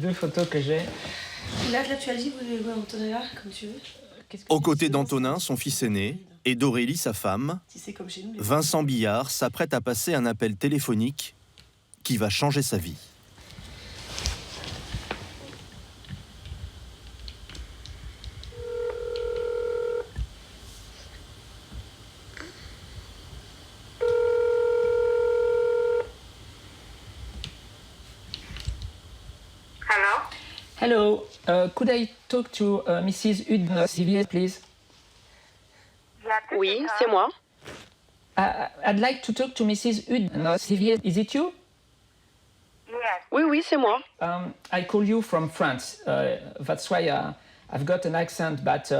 deux photos que j'ai. Là, tu as dit, Antonin, comme tu veux. Aux côtés d'Antonin, son fils aîné, et d'Aurélie, sa femme, Si c'est comme chez nous. Vincent Billard s'apprête à passer un appel téléphonique qui va changer sa vie. Hello, could I talk to Mrs. Udno, please? Oui, c'est moi. I'd like to talk to Mrs. Udno. Is it you? Oui, oui, c'est moi. I call you from France. That's why I've got an accent, but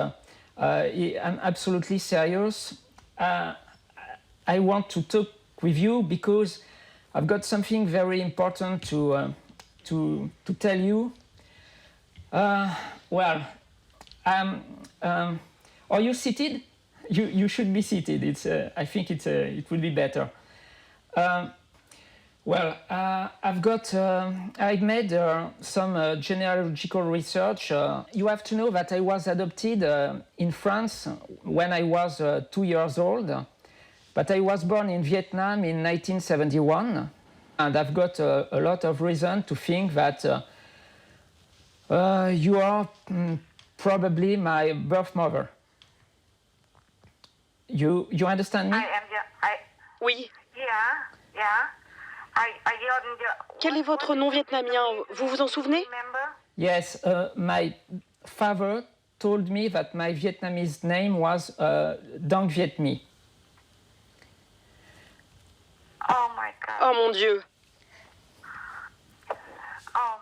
I'm absolutely serious. I want to talk with you because I've got something very important to tell you. Well, are you seated? You should be seated. I think it would be better. I've made some genealogical research. You have to know that I was adopted in France when I was 2 years old, but I was born in Vietnam in 1971, and I've got a lot of reason to think that you are probably my birth mother. You understand me? Oui. Quel est votre nom vietnamien? Vous vous en souvenez? Yes, my father told me that my Vietnamese name was Dang Viet My. Oh mon Dieu.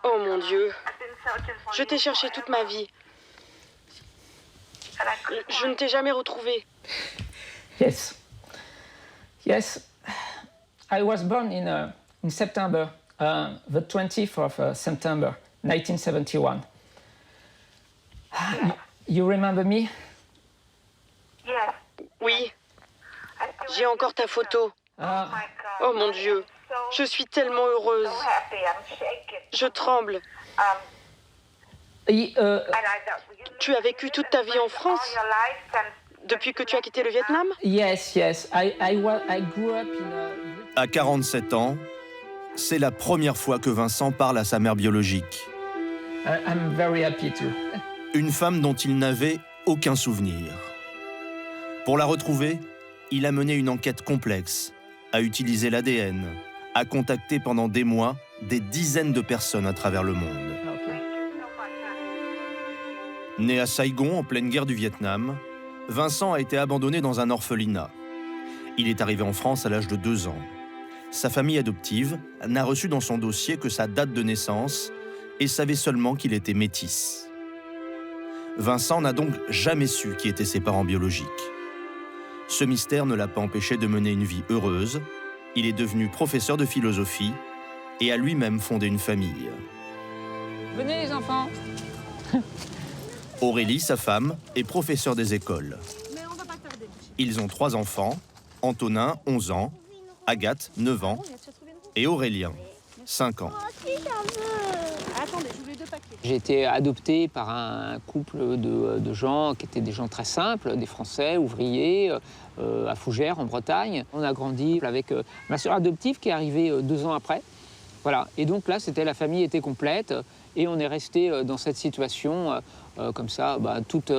Oh mon Dieu. Je t'ai cherché toute ma vie. Je ne t'ai jamais retrouvé. Yes. I was born in September, the 20th of September, 1971. You remember me? Oui. J'ai encore ta photo. Oh mon Dieu. Je suis tellement heureuse. Je tremble. Tu as vécu toute ta vie en France depuis que tu as quitté le Vietnam? Yes. I grew up in À 47 ans, c'est la première fois que Vincent parle à sa mère biologique. I'm very happy too. Une femme dont il n'avait aucun souvenir. Pour la retrouver, il a mené une enquête complexe, a utilisé l'ADN, a contacté pendant des mois des dizaines de personnes à travers le monde. Okay. Né à Saigon en pleine guerre du Vietnam, Vincent a été abandonné dans un orphelinat. Il est arrivé en France à l'âge de 2 ans. Sa famille adoptive n'a reçu dans son dossier que sa date de naissance et savait seulement qu'il était métis. Vincent n'a donc jamais su qui étaient ses parents biologiques. Ce mystère ne l'a pas empêché de mener une vie heureuse. Il est devenu professeur de philosophie et a lui-même fondé une famille. Venez les enfants. Aurélie, sa femme, est professeure des écoles. Ils ont 3 enfants, Antonin, 11 ans, Agathe, 9 ans, et Aurélien, 5 ans. J'ai été adopté par un couple de gens qui étaient des gens très simples, des Français, ouvriers, à Fougères, en Bretagne. On a grandi avec ma sœur adoptive qui est arrivée 2 ans après. Voilà. Et donc là, la famille était complète et on est resté dans cette situation comme ça toute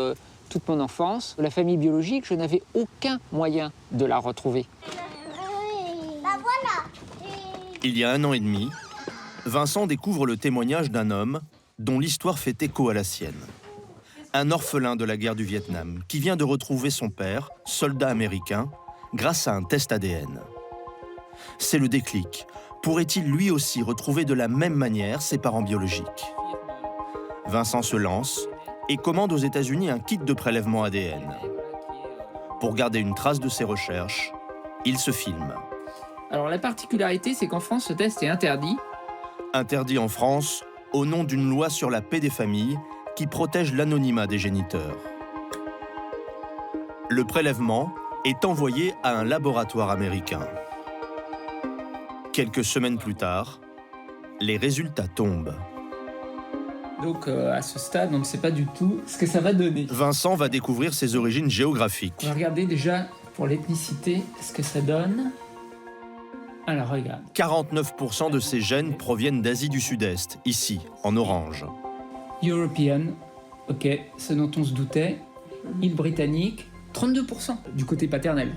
mon enfance. La famille biologique, je n'avais aucun moyen de la retrouver. Il y a 1 an et demi, Vincent découvre le témoignage d'un homme dont l'histoire fait écho à la sienne. Un orphelin de la guerre du Vietnam qui vient de retrouver son père, soldat américain, grâce à un test ADN. C'est le déclic. Pourrait-il lui aussi retrouver de la même manière ses parents biologiques? Vincent se lance et commande aux États-Unis un kit de prélèvement ADN. Pour garder une trace de ses recherches, il se filme. Alors la particularité, c'est qu'en France, ce test est interdit. Interdit en France au nom d'une loi sur la paix des familles qui protège l'anonymat des géniteurs. Le prélèvement est envoyé à un laboratoire américain. Quelques semaines plus tard, les résultats tombent. Donc à ce stade, on ne sait pas du tout ce que ça va donner. Vincent va découvrir ses origines On géographiques. va regarder déjà pour l'ethnicité ce que ça donne. Alors regarde. 49% de ses gènes proviennent d'Asie du Sud-Est, ici, en orange. European, ok, ce dont on se doutait. Île britannique, 32% du côté paternel.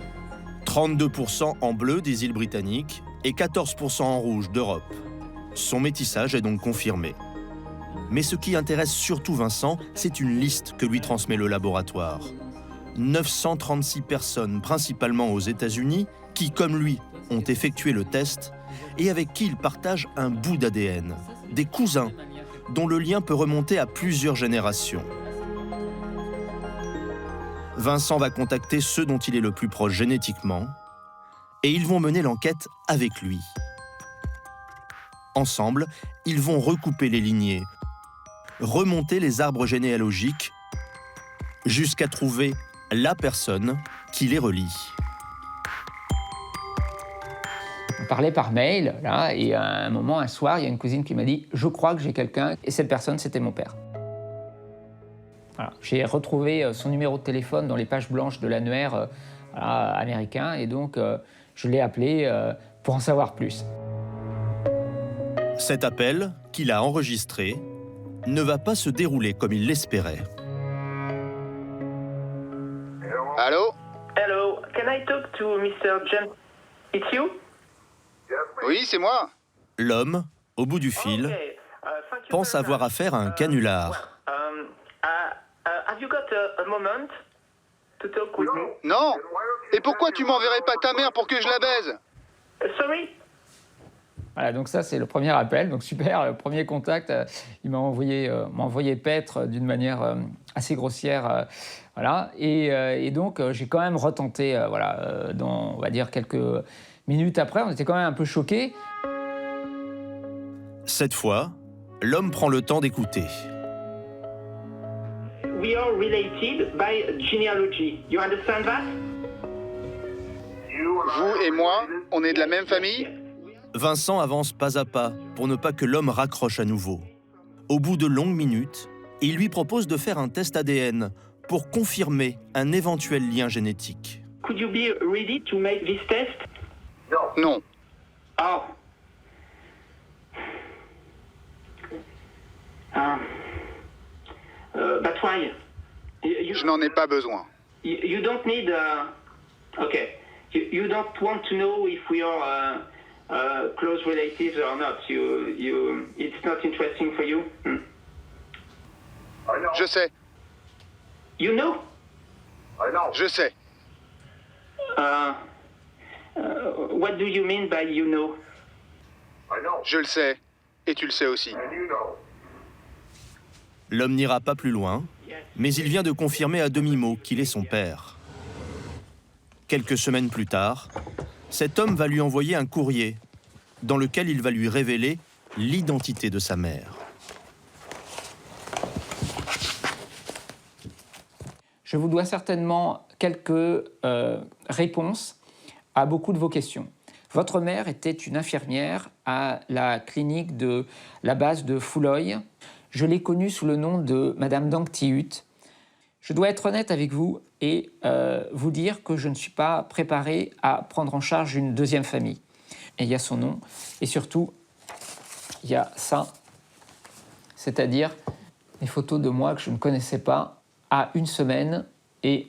32% en bleu des îles britanniques et 14% en rouge d'Europe. Son métissage est donc confirmé. Mais ce qui intéresse surtout Vincent, c'est une liste que lui transmet le laboratoire. 936 personnes, principalement aux États-Unis, qui, comme lui, ont effectué le test et avec qui il partage un bout d'ADN. Des cousins, dont le lien peut remonter à plusieurs générations. Vincent va contacter ceux dont il est le plus proche génétiquement et ils vont mener l'enquête avec lui. Ensemble, ils vont recouper les lignées, remonter les arbres généalogiques jusqu'à trouver la personne qui les relie. On parlait par mail, là, et à un moment, un soir, il y a une cousine qui m'a dit « Je crois que j'ai quelqu'un », et cette personne, c'était mon père. Voilà. J'ai retrouvé son numéro de téléphone dans les pages blanches de l'annuaire américain, et donc je l'ai appelé pour en savoir plus. Cet appel, qu'il a enregistré, ne va pas se dérouler comme il l'espérait. Allô? Hello, can I talk to Mr. James? It's you? Oui, c'est moi. L'homme, au bout du fil, Okay, thank you pense very avoir much. affaire à un canular. Have you got a moment to talk with me? Non. Et pourquoi tu m'enverrais pas ta mère pour que je la baise? Sorry? Voilà, donc ça, c'est le premier appel. Donc super, le premier contact, il m'a envoyé paître d'une manière assez grossière. Voilà. Et donc, j'ai quand même retenté, dans, on va dire, quelques minutes après, on était quand même un peu choqués. Cette fois, l'homme prend le temps d'écouter. We are related by genealogy. You understand that? Vous et moi, on est de la même famille? Vincent avance pas à pas pour ne pas que l'homme raccroche à nouveau. Au bout de longues minutes, il lui propose de faire un test ADN pour confirmer un éventuel lien génétique. Could you be ready to make this test? Non. Oh. But why? Je n'en ai pas besoin. You don't need. Okay. You don't want to know if we are close relatives or not. It's not interesting for you. Je sais. You know. Je sais. What do you mean by you know? Je le sais. Et tu le sais aussi. L'homme n'ira pas plus loin, mais il vient de confirmer à demi-mot qu'il est son père. Quelques semaines plus tard, cet homme va lui envoyer un courrier dans lequel il va lui révéler l'identité de sa mère. Je vous dois certainement quelques réponses à beaucoup de vos questions. Votre mère était une infirmière à la clinique de la base de Fouloy. Je l'ai connue sous le nom de Madame Danctihut. Je dois être honnête avec vous et vous dire que je ne suis pas préparé à prendre en charge une deuxième famille. Et il y a son nom, et surtout, il y a ça, c'est-à-dire des photos de moi que je ne connaissais pas à 1 semaine et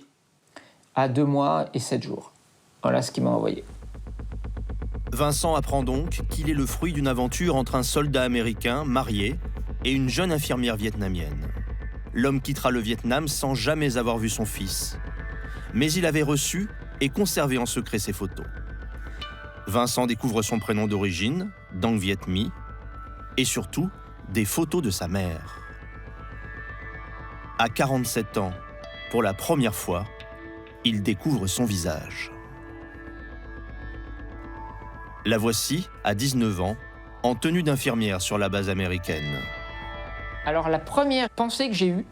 à 2 mois et 7 jours. Voilà ce qu'il m'a envoyé. Vincent apprend donc qu'il est le fruit d'une aventure entre un soldat américain marié et une jeune infirmière vietnamienne. L'homme quittera le Vietnam sans jamais avoir vu son fils. Mais il avait reçu et conservé en secret ses photos. Vincent découvre son prénom d'origine, Dang Viet My, et surtout des photos de sa mère. À 47 ans, pour la première fois, il découvre son visage. La voici, à 19 ans, en tenue d'infirmière sur la base américaine. Alors la première pensée que j'ai eue,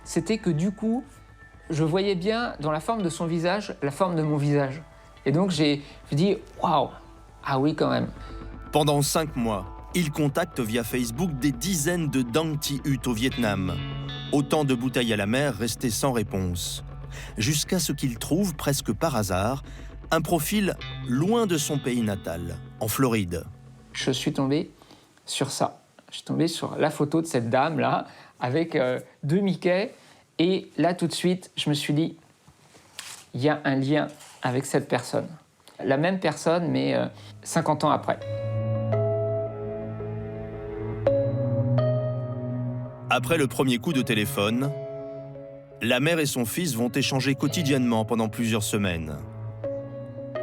c'était que du coup, je voyais bien dans la forme de son visage, la forme de mon visage. Et donc j'ai dit, waouh, ah oui quand même. Pendant 5 mois, Il contacte via Facebook des dizaines de Dang Thi Hutt au Vietnam. Autant de bouteilles à la mer restées sans réponse. Jusqu'à ce qu'il trouve, presque par hasard, un profil loin de son pays natal, en Floride. Je suis tombé sur ça. Je suis tombé sur la photo de cette dame-là, avec 2 Mickey. Et là, tout de suite, je me suis dit, il y a un lien avec cette personne. La même personne, mais 50 ans après. Après le premier coup de téléphone, la mère et son fils vont échanger quotidiennement pendant plusieurs semaines.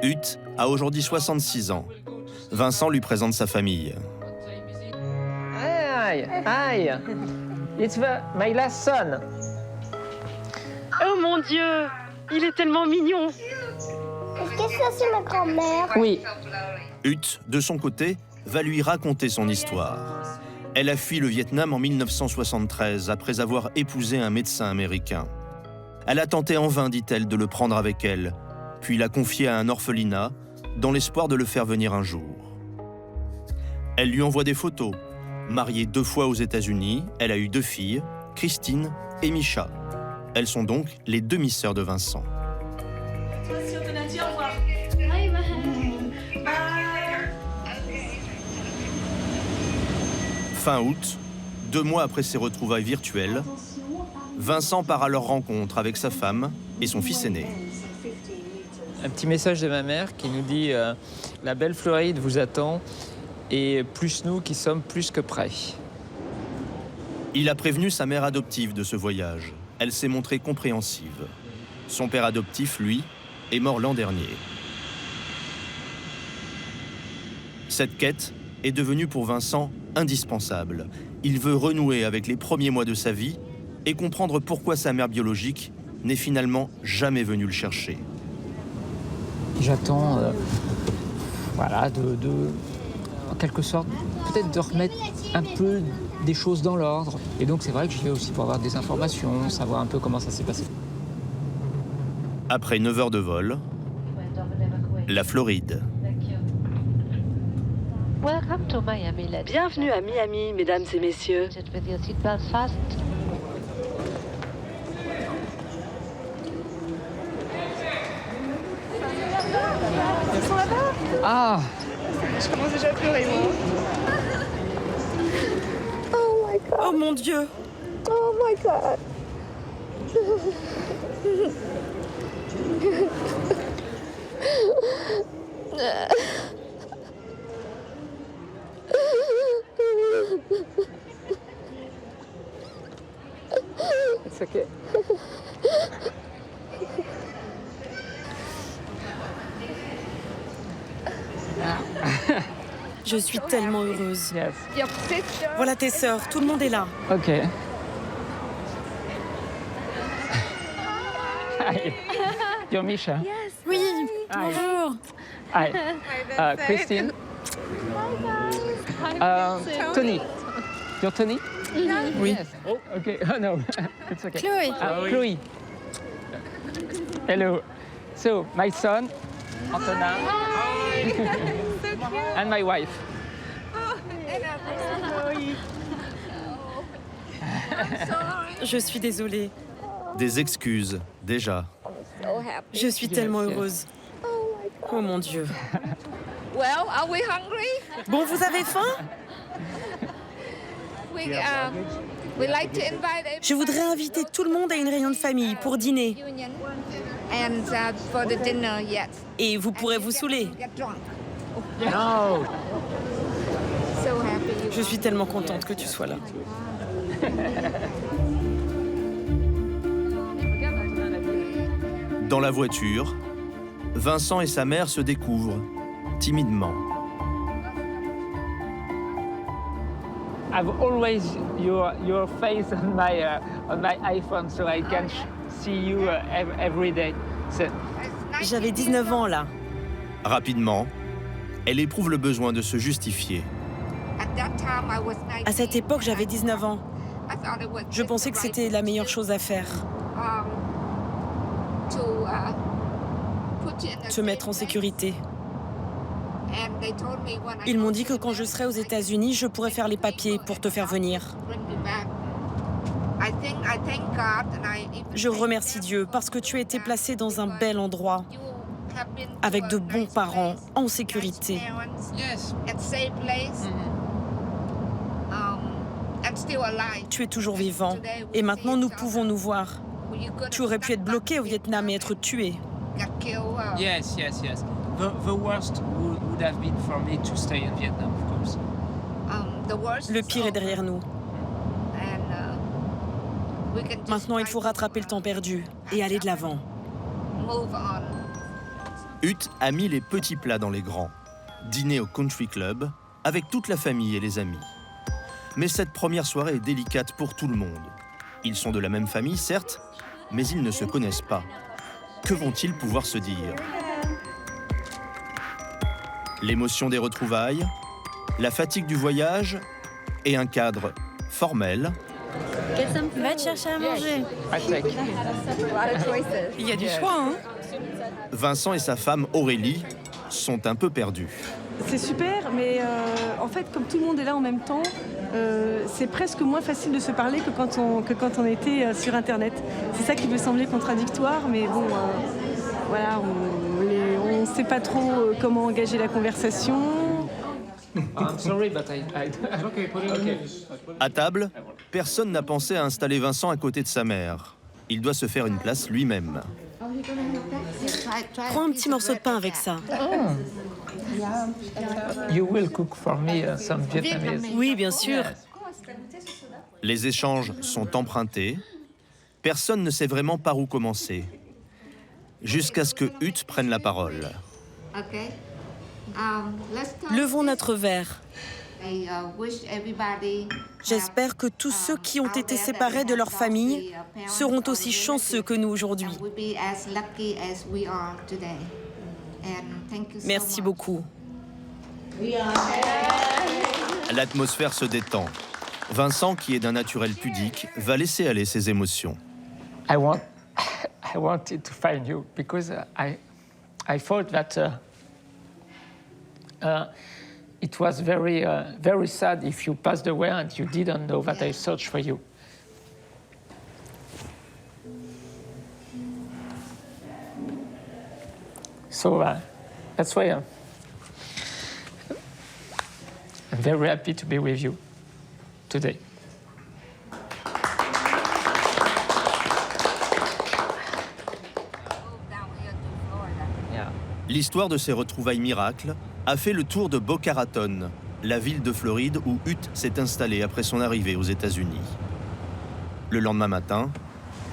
Hutt a aujourd'hui 66 ans. Vincent lui présente sa famille. Hi, hi. It's my last son. Oh mon Dieu, il est tellement mignon. Est-ce que ça, c'est ma grand-mère? Oui. Hutt, de son côté, va lui raconter son histoire. Elle a fui le Vietnam en 1973 après avoir épousé un médecin américain. Elle a tenté en vain, dit-elle, de le prendre avec elle, puis l'a confié à un orphelinat dans l'espoir de le faire venir un jour. Elle lui envoie des photos. Mariée 2 fois aux États-Unis, elle a eu 2 filles, Christine et Misha. Elles sont donc les demi-sœurs de Vincent. Merci, on te l'a dit, au revoir. Bye bye. Fin août, 2 mois après ses retrouvailles virtuelles, Vincent part à leur rencontre avec sa femme et son fils aîné. Un petit message de ma mère qui nous dit la belle Floride vous attend et plus nous qui sommes plus que prêts. Il a prévenu sa mère adoptive de ce voyage. Elle s'est montrée compréhensive. Son père adoptif, lui, est mort l'an dernier. Cette quête est devenue pour Vincent indispensable. Il veut renouer avec les premiers mois de sa vie et comprendre pourquoi sa mère biologique n'est finalement jamais venue le chercher. J'attends, voilà, en quelque sorte, peut-être de remettre un peu des choses dans l'ordre. Et donc c'est vrai que j'y vais aussi pour avoir des informations, savoir un peu comment ça s'est passé. Après 9 heures de vol, la Floride. Bienvenue à Miami, mesdames et messieurs. Ils sont là-bas? Ah! Je commence déjà à pleurer, moi. Oh my god. Oh mon Dieu. Oh my god. It's okay. Je suis tellement heureuse. Yes. Voilà tes sœurs, tout le monde est là. Ok. Hi. You're Misha? Oui, Hi. bonjour. Hi. Christine. Tony. You're Tony? Oui. Yes. Oh, okay. Oh no, it's okay. Chloé. Chloe. Hello. So, my son, Antonin, and my wife. Je suis désolée. Des excuses, déjà. Je suis tellement heureuse. Oh mon Dieu. Well, are we hungry? Bon, vous avez faim? We like to invite Je voudrais inviter tout le monde à une réunion de famille pour dîner. union and for the dinner, yes. Et vous pourrez vous saouler. Get drunk. No. So happy you Je suis tellement contente que tu sois là. Dans la voiture, Vincent et sa mère se découvrent, timidement. I've always your face on my iPhone, so I can see you every day. So, J'avais 19 ans là. Rapidement, elle éprouve le besoin de se justifier. At that time, I was À cette époque, j'avais 19 ans. I thought it was Je pensais que c'était la meilleure chose à faire. to put you in a Se mettre en safe place. sécurité. Ils m'ont dit que quand je serai aux États-Unis, je pourrais faire les papiers pour te faire venir. Je remercie Dieu parce que tu as été placé dans un bel endroit, avec de bons parents, en sécurité. Tu es toujours vivant et maintenant nous pouvons nous voir. Tu aurais pu être bloqué au Vietnam et être tué. Yes. The worst would have been for me to stay in Vietnam, of course. Le pire est derrière nous. Maintenant, il faut rattraper le temps perdu et aller de l'avant. Huth a mis les petits plats dans les grands. Dîner au country club avec toute la famille et les amis. Mais cette première soirée est délicate pour tout le monde. Ils sont de la même famille, certes, mais ils ne se connaissent pas. Que vont-ils pouvoir se dire? L'émotion des retrouvailles, la fatigue du voyage et un cadre formel. Va te chercher à manger. Il y a du choix, hein? Vincent et sa femme Aurélie sont un peu perdus. C'est super, mais en fait, comme tout le monde est là en même temps, c'est presque moins facile de se parler que quand on était sur Internet. C'est ça qui peut sembler contradictoire, mais bon, voilà, on ne sait pas trop comment engager la conversation. I'm sorry, but I... Okay. À table, personne n'a pensé à installer Vincent à côté de sa mère. Il doit se faire une place lui-même. Prends un petit morceau de pain avec ça. You will cook for me some Vietnamese. Oui, bien sûr. Les échanges sont empruntés. Personne ne sait vraiment par où commencer. Jusqu'à ce que Huth prenne la parole. Levons notre verre. J'espère que tous ceux qui ont été séparés de leur famille seront aussi chanceux que nous aujourd'hui. Merci beaucoup. L'atmosphère se détend. Vincent, qui est d'un naturel pudique, va laisser aller ses émotions. I wanted to find you because I thought that it was very sad if you passed away and you didn't know that I searched for you. So that's why I'm very happy to be with you today. L'histoire de ces retrouvailles miracles a fait le tour de Boca Raton, la ville de Floride où Huth s'est installée après son arrivée aux États-Unis. Le lendemain matin,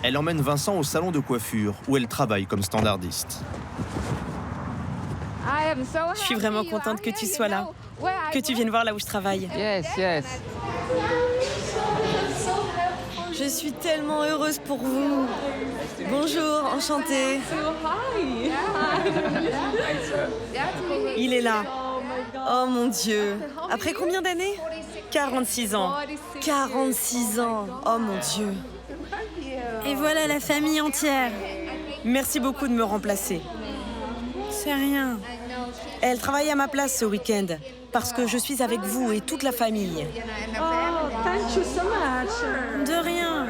elle emmène Vincent au salon de coiffure où elle travaille comme standardiste. Je suis vraiment contente que tu sois là, que tu viennes voir là où je travaille. Yes. Je suis tellement heureuse pour vous. Bonjour, enchantée. Il est là. Oh mon Dieu. Après combien d'années? 46 ans. 46 ans. Oh mon Dieu. Et voilà la famille entière. Merci beaucoup de me remplacer. C'est rien. Elle travaille à ma place ce week-end parce que je suis avec vous et toute la famille. Oh, thank you so much. De rien.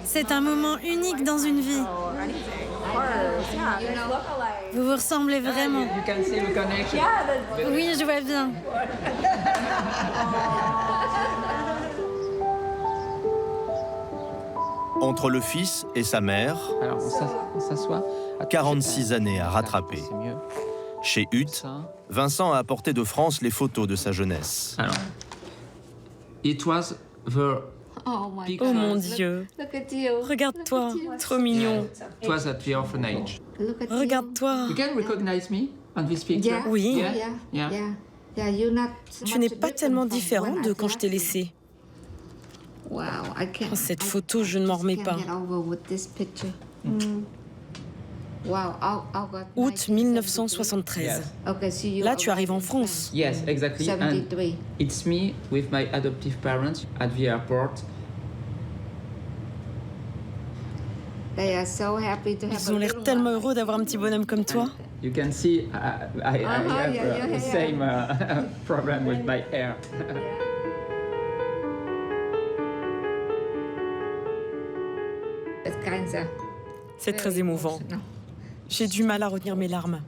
C'est un moment unique dans une vie. Vous vous ressemblez vraiment. You can see the connection. Oui, je vois bien. Entre le fils et sa mère, Alors, on s'assoit. 46 années à rattraper. C'est mieux. Chez Huth, Ça. Vincent a apporté de France les photos de sa jeunesse. Alors, it was the Oh mon Dieu. Regarde-toi, trop mignon. It was at the orphanage. Regarde-toi. You can recognize me on this picture? Oui. Yeah. Tu n'es pas tellement différent de quand je t'ai laissé. Cette photo, je ne m'en remets pas. Août 1973. Là, tu arrives en France. Yes, exactly. And it's me with my adoptive parents at the airport. Ils ont l'air tellement heureux d'avoir un petit bonhomme comme toi. You can see I have the same problem with my hair. C'est très émouvant. J'ai du mal à retenir mes larmes.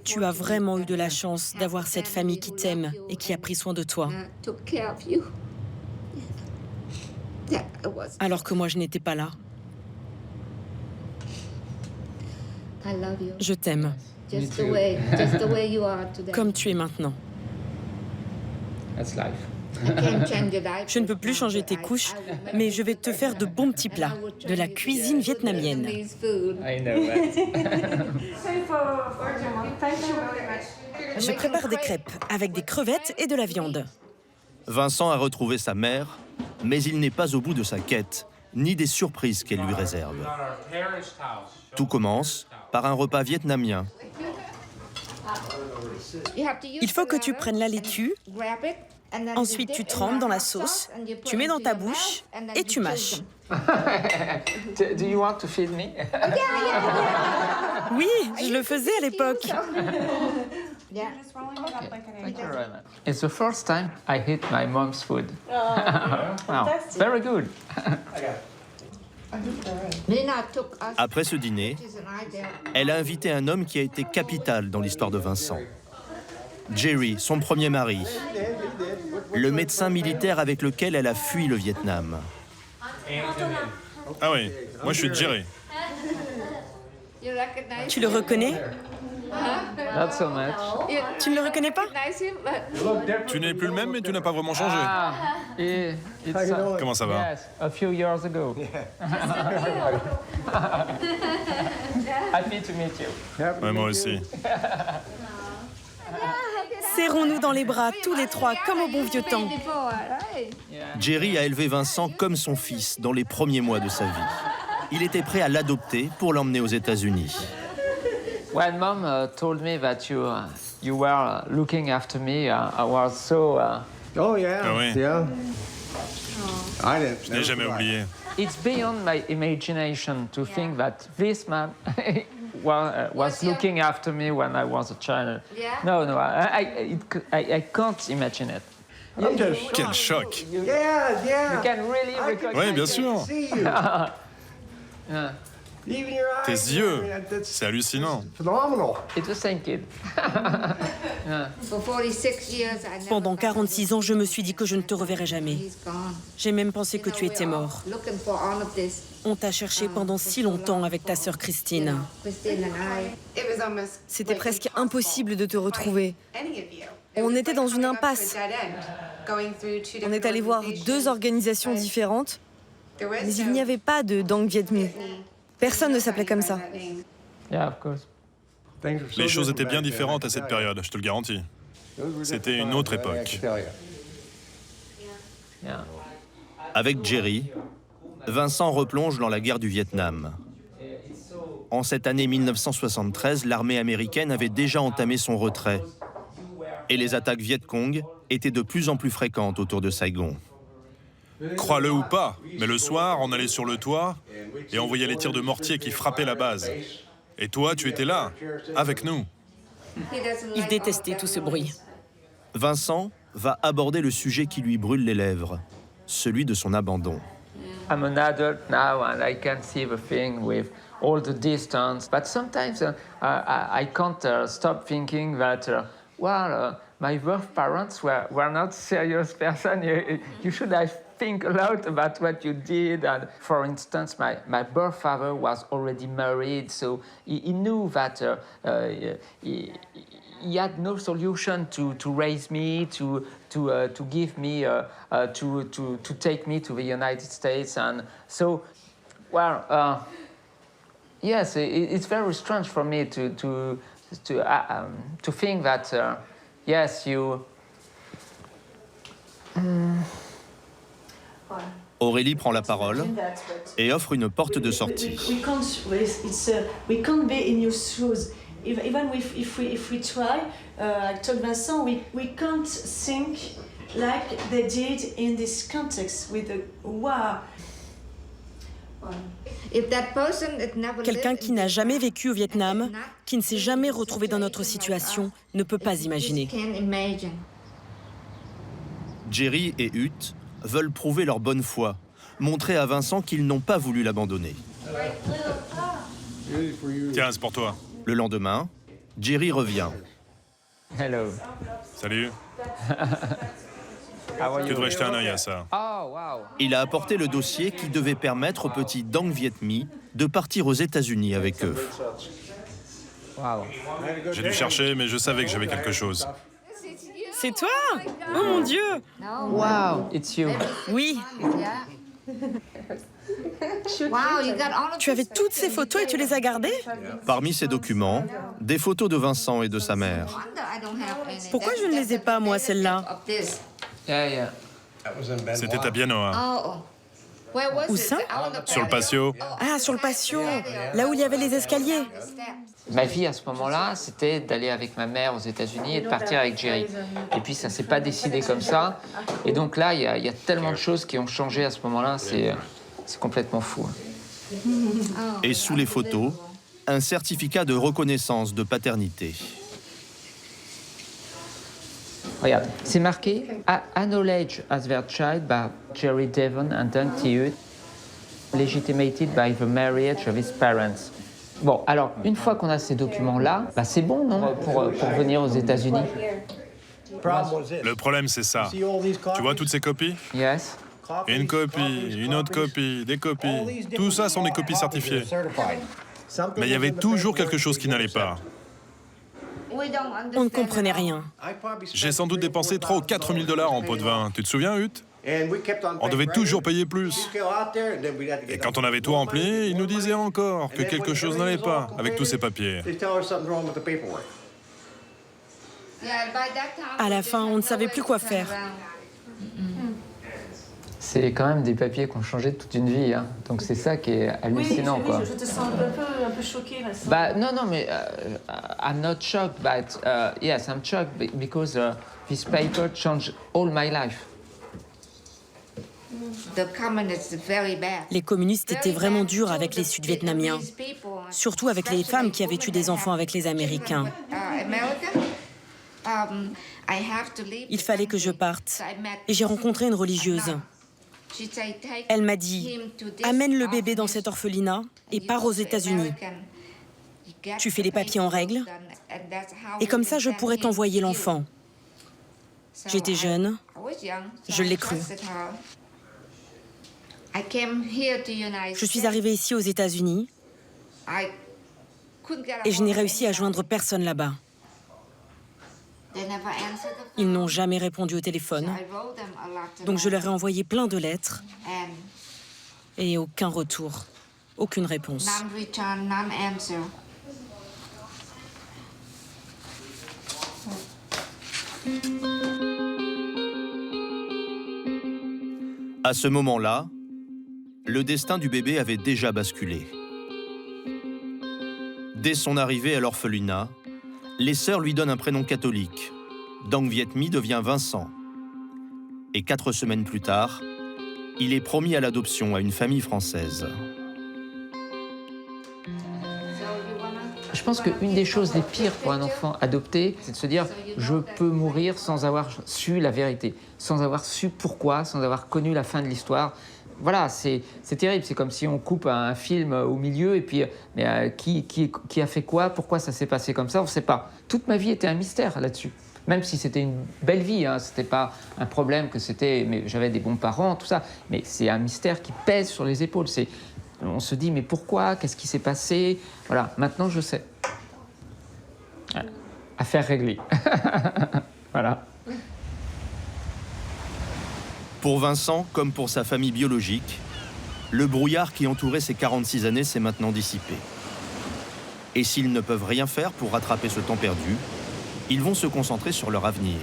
Tu as vraiment eu de la chance d'avoir cette famille qui t'aime et qui a pris soin de toi. Alors que moi, je n'étais pas là. Je t'aime. Comme tu es maintenant. That's life. Je ne peux plus changer tes couches, mais je vais te faire de bons petits plats, de la cuisine vietnamienne. I know that. Je prépare des crêpes avec des crevettes et de la viande. Vincent a retrouvé sa mère, mais il n'est pas au bout de sa quête, ni des surprises qu'elle lui réserve. Tout commence par un repas vietnamien. Il faut que tu prennes la laitue. Ensuite, tu trempes dans la sauce, tu mets dans ta bouche et tu mâches. Do you want to feed me? Oui, je le faisais à l'époque. Thank you very much. It's the first time I eat my mom's food. Wow, very good. Après ce dîner, elle a invité un homme qui a été capital dans l'histoire de Vincent. Jerry, son premier mari, le médecin militaire avec lequel elle a fui le Vietnam. Ah oui, moi je suis Jerry. Tu le reconnais? Not so much. Tu ne le reconnais pas? Tu n'es plus le même, mais tu n'as pas vraiment changé. Comment ça va? Yes, a few years ago. Happy to meet you. Ouais, moi aussi. Serrons-nous dans les bras, tous les trois, comme au bon vieux temps. Jerry a élevé Vincent comme son fils dans les premiers mois de sa vie. Il était prêt à l'adopter pour l'emmener aux États-Unis. When Mom told me that you were looking after me, I was so. Oh yeah. Ah oui. Yeah. Je n'ai jamais oublié. It's beyond my imagination to think that this man was looking after me when I was a child. Yeah. No, I can't imagine it. Quel choc. You can really recognize. Oui, bien sûr. Yeah. Tes yeux, c'est hallucinant. It's the same kid. Pendant 46 ans, je me suis dit que je ne te reverrai jamais. J'ai même pensé que tu étais mort. On t'a cherché pendant si longtemps avec ta sœur Christine. C'était presque impossible de te retrouver. On était dans une impasse. On est allé voir 2 organisations différentes, mais il n'y avait pas de Dang Viet My. Personne ne s'appelait comme ça. Yeah, of course. Les choses étaient bien différentes à cette période, je te le garantis. C'était une autre époque. Yeah. Avec Jerry, Vincent replonge dans la guerre du Vietnam. En cette année 1973, l'armée américaine avait déjà entamé son retrait. Et les attaques Viet Cong étaient de plus en plus fréquentes autour de Saigon. Crois-le ou pas, mais le soir, on allait sur le toit et on voyait les tirs de mortier qui frappaient la base. Et toi, tu étais là, avec nous. Il détestait tout ce bruit. Vincent va aborder le sujet qui lui brûle les lèvres, celui de son abandon. I'm an adult now and I can see the thing with all the distance. But sometimes I can't stop thinking that, my birth parents were not serious person. You should have think a lot about what you did. And for instance, my birth father was already married, so he knew that he had no solution to raise me, to give me, to take me to the United States. And so, yes, it's very strange for me to think that, yes, you. Aurélie prend la parole et offre une porte de sortie. We can't be in your shoes. Even if we try, I told Vincent, we can't think like they did in this context with the war. Quelqu'un qui n'a jamais vécu au Vietnam, qui ne s'est jamais retrouvé dans notre situation, ne peut pas imaginer. Jerry et Huth veulent prouver leur bonne foi, montrer à Vincent qu'ils n'ont pas voulu l'abandonner. Tiens, c'est pour toi. Le lendemain, Jerry revient. Hello. Salut. Tu devrais jeter un œil à ça. Oh, wow. Il a apporté le dossier qui devait permettre au petit Dang Viet My de partir aux États-Unis avec eux. Wow. J'ai dû chercher, mais je savais que j'avais quelque chose. C'est toi? Oh mon Dieu! Wow, it's you. Oui. Tu avais toutes ces photos et tu les as gardées? Parmi ces documents, des photos de Vincent et de sa mère. Pourquoi je ne les ai pas, moi, celles-là? C'était à Bianoa, Où ça? sur le patio. Ah, sur le patio, là où il y avait les escaliers. Ma vie à ce moment-là, c'était d'aller avec ma mère aux États-Unis et de partir avec Jerry. Et puis ça s'est pas décidé comme ça. Et donc là, il y a tellement de choses qui ont changé à ce moment-là, c'est complètement fou. Et sous les photos, un certificat de reconnaissance de paternité. Regarde, c'est marqué « Acknowledged as their child by Jerry Devon and Dang Thi Huth, legitimated by the marriage of his parents ». Bon, alors, une fois qu'on a ces documents-là, c'est bon, non, pour venir aux États-Unis? Le problème, c'est ça. Tu vois toutes ces copies? Yes. Une copie, une autre copie, des copies. Tout ça sont des copies certifiées. Mais il y avait toujours quelque chose qui n'allait pas. On ne comprenait rien. J'ai sans doute dépensé 3 ou 4 000 $ en pot de vin. Tu te souviens, Huth? On devait toujours payer plus. Et quand on avait tout rempli, ils nous disaient encore que quelque chose n'allait pas avec tous ces papiers. À la fin, on ne savait plus quoi faire. C'est quand même des papiers qui ont changé toute une vie, hein. Donc c'est ça qui est hallucinant, quoi. Je te sens un peu choquée là. Non, mais I'm not shocked, but yes, I'm shocked because this paper changed all my life. Les communistes étaient vraiment durs avec les Sud-Vietnamiens, surtout avec les femmes qui avaient eu des enfants avec les Américains. Il fallait que je parte et j'ai rencontré une religieuse. Elle m'a dit « Amène le bébé dans cet orphelinat et pars aux États-Unis. Tu fais les papiers en règle et comme ça je pourrais t'envoyer l'enfant. » J'étais jeune, je l'ai cru. Je suis arrivée ici aux États-Unis et je n'ai réussi à joindre personne là-bas. Ils n'ont jamais répondu au téléphone, donc je leur ai envoyé plein de lettres et aucun retour, aucune réponse. À ce moment-là, le destin du bébé avait déjà basculé. Dès son arrivée à l'orphelinat, les sœurs lui donnent un prénom catholique. Dang Viet My devient Vincent. Et 4 semaines plus tard, il est promis à l'adoption à une famille française. Je pense qu'une des choses les pires pour un enfant adopté, c'est de se dire « je peux mourir sans avoir su la vérité, sans avoir su pourquoi, sans avoir connu la fin de l'histoire ». Voilà, c'est terrible, c'est comme si on coupe un film au milieu et puis qui a fait quoi, pourquoi ça s'est passé comme ça, on ne sait pas. Toute ma vie était un mystère là-dessus, même si c'était une belle vie, hein, c'était pas un problème que c'était, mais j'avais des bons parents, tout ça, mais c'est un mystère qui pèse sur les épaules, on se dit mais pourquoi, qu'est-ce qui s'est passé, voilà, maintenant je sais. Affaire réglée. Voilà. Pour Vincent, comme pour sa famille biologique, le brouillard qui entourait ses 46 années s'est maintenant dissipé. Et s'ils ne peuvent rien faire pour rattraper ce temps perdu, ils vont se concentrer sur leur avenir.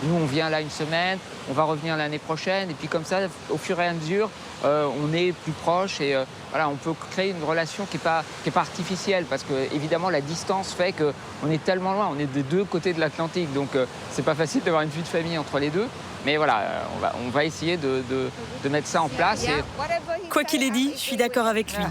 Nous, on vient là une semaine, on va revenir l'année prochaine, et puis comme ça, au fur et à mesure, on est plus proche et voilà, on peut créer une relation qui est pas artificielle parce que évidemment la distance fait qu'on est tellement loin, on est des deux côtés de l'Atlantique, donc c'est pas facile d'avoir une vie de famille entre les deux. Mais voilà, on va essayer de mettre ça en place. Et... Quoi qu'il ait dit, je suis d'accord avec lui.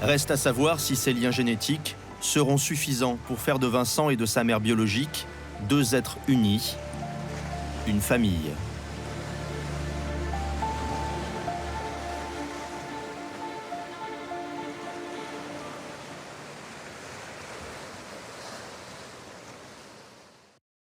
Reste à savoir si ces liens génétiques seront suffisants pour faire de Vincent et de sa mère biologique 2 êtres unis, une famille.